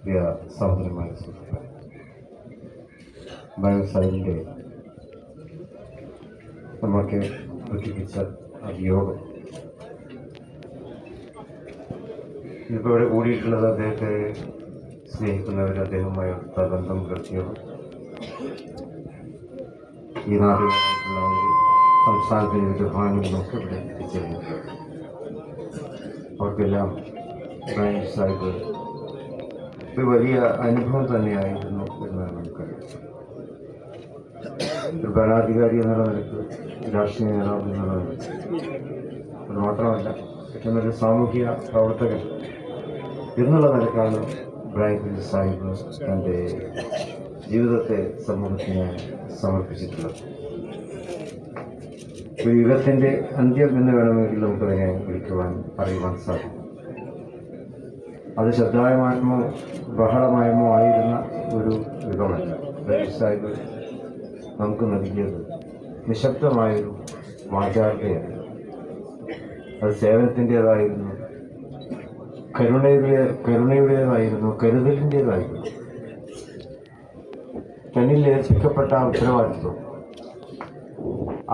പ്രിയ സഹോദരന്മാരെ സുഹൃത്തുക്കളെ, ബയോസൈഡിൻ്റെ നമ്മൾക്ക് ദുഃഖിപ്പിച്ച വിയോഗം. ഇപ്പോൾ ഇവിടെ കൂടിയിട്ടുള്ളത് അദ്ദേഹത്തെ സ്നേഹിക്കുന്നവർ, അദ്ദേഹവുമായി അടുത്ത ബന്ധം പുലർത്തിയവർ, ഈ നാട്ടിലുള്ളവർ, സംസ്ഥാനത്തിന് വിവിധ ഭാഗങ്ങളിലൊക്കെ ഇവിടെ എത്തിച്ചേർന്നിട്ടുണ്ട്. അവർക്കെല്ലാം ഇബ്രാഹിം സാഹിബ് ഒരു വലിയ അനുഭവം തന്നെയായിരുന്നു എന്നാണ് നമുക്കറിയാം. ഒരു ഭരണാധികാരി എന്നുള്ള നിലക്ക്, രാഷ്ട്രീയ നേതാവ് എന്നുള്ള നിലക്ക്, അത് മാത്രമല്ല ഏറ്റവും നല്ല സാമൂഹിക പ്രവർത്തകൻ എന്നുള്ള നിലക്കാണ് ഇബ്രാഹിം സാഹിബ് തൻ്റെ ജീവിതത്തെ സമൂഹത്തിന് സമർപ്പിച്ചിട്ടുള്ളത്. ഒരു യുഗത്തിൻ്റെ അന്ത്യം എന്ന് വേണമെങ്കിൽ നമുക്കതിനെ പറയുവാൻ സാധിക്കും. അത് ശ്രദ്ധായമായമോ ബഹളമയമോ ആയിരുന്ന ഒരു യുഗമല്ല. ഇബ്രാഹിം സാഹിബ് നമുക്ക് നൽകിയത് നിശബ്ദമായൊരു വാചാർക്കയായിരുന്നു. അത് സേവനത്തിൻ്റേതായിരുന്നു, കരുണയുടേതായിരുന്നു, കരുതലിൻ്റേതായിരുന്നു. തന്നിൽ ഏൽപ്പിക്കപ്പെട്ട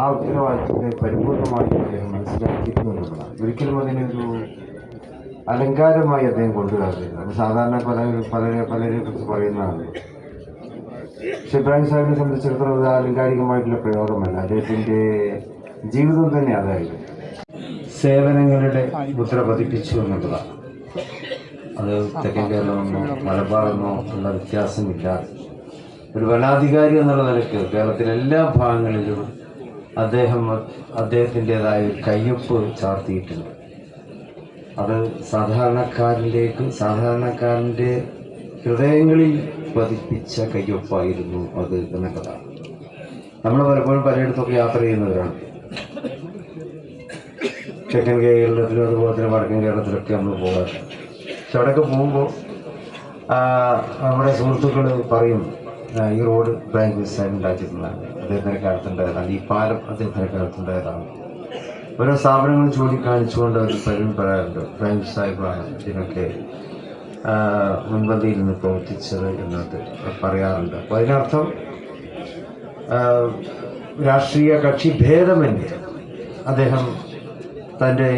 ആ ഉത്തരവാദിത്വത്തെ പരിപൂർണമായി അദ്ദേഹം മനസ്സിലാക്കിയിരുന്നു എന്നുള്ളതാണ്. ഒരിക്കലും അതിനൊരു അലങ്കാരമായി അദ്ദേഹം കൊണ്ടുവരാറില്ല. അത് സാധാരണ പലരെ കുറിച്ച് പറയുന്നതാണ്. പക്ഷെ ഇബ്രാഹിം സാഹിബിനെ സംബന്ധിച്ചിടത്തോളം അത് ആലങ്കാരികമായിട്ടുള്ള പ്രയോഗമല്ല. അദ്ദേഹത്തിൻ്റെ ജീവിതം തന്നെ അതായിരുന്നു. സേവനങ്ങളുടെ മുദ്ര പതിപ്പിച്ചു എന്നുള്ളതാണ്. അത് തെക്കൻ കേരളമെന്നോ മലബാറെന്നോ ഉള്ള വ്യത്യാസമില്ല. ഒരു വനാധികാരി എന്നുള്ള നിലയ്ക്ക് കേരളത്തിലെ എല്ലാ ഭാഗങ്ങളിലും അദ്ദേഹത്തിൻ്റെതായ കയ്യൊപ്പ് ചാർത്തിയിട്ടുണ്ട്. അത് സാധാരണക്കാരൻ്റെ ഹൃദയങ്ങളിൽ പതിപ്പിച്ച കയ്യൊപ്പായിരുന്നു അത് എന്നുള്ളതാണ്. നമ്മൾ പലപ്പോഴും പലയിടത്തൊക്കെ യാത്ര ചെയ്യുന്നവരാണ്. തെക്കൻ കേരളത്തിലും അതുപോലെ തന്നെ വടക്കൻ കേരളത്തിലൊക്കെ നമ്മൾ പോകാറുണ്ട്. പക്ഷെ അവിടെയൊക്കെ പോകുമ്പോൾ നമ്മുടെ സുഹൃത്തുക്കൾ പറയും, ഈ റോഡ് ഇബ്രാഹിം സാഹിബ് ഉണ്ടാക്കിയിട്ടുള്ളതാണ്, അദ്ദേഹത്തിൻ്റെ കാലത്തുണ്ടായതാണ്, ഈ പാലം അദ്ദേഹത്തിൻ്റെ കാലത്തുണ്ടായതാണ്. ഓരോ സ്ഥാപനങ്ങൾ ചൂണ്ടിക്കാണിച്ചുകൊണ്ട് അവർ പലരും പറയാറുണ്ട്, ഇബ്രാഹിം സാഹിബാണ് ഇതിനൊക്കെ മുൻപന്തിയിൽ നിന്ന് പ്രവർത്തിച്ചത് എന്നത് പറയാറുണ്ട്. അപ്പോൾ അതിനർത്ഥം രാഷ്ട്രീയ കക്ഷി ഭേദമന്യേ അദ്ദേഹം തൻ്റെ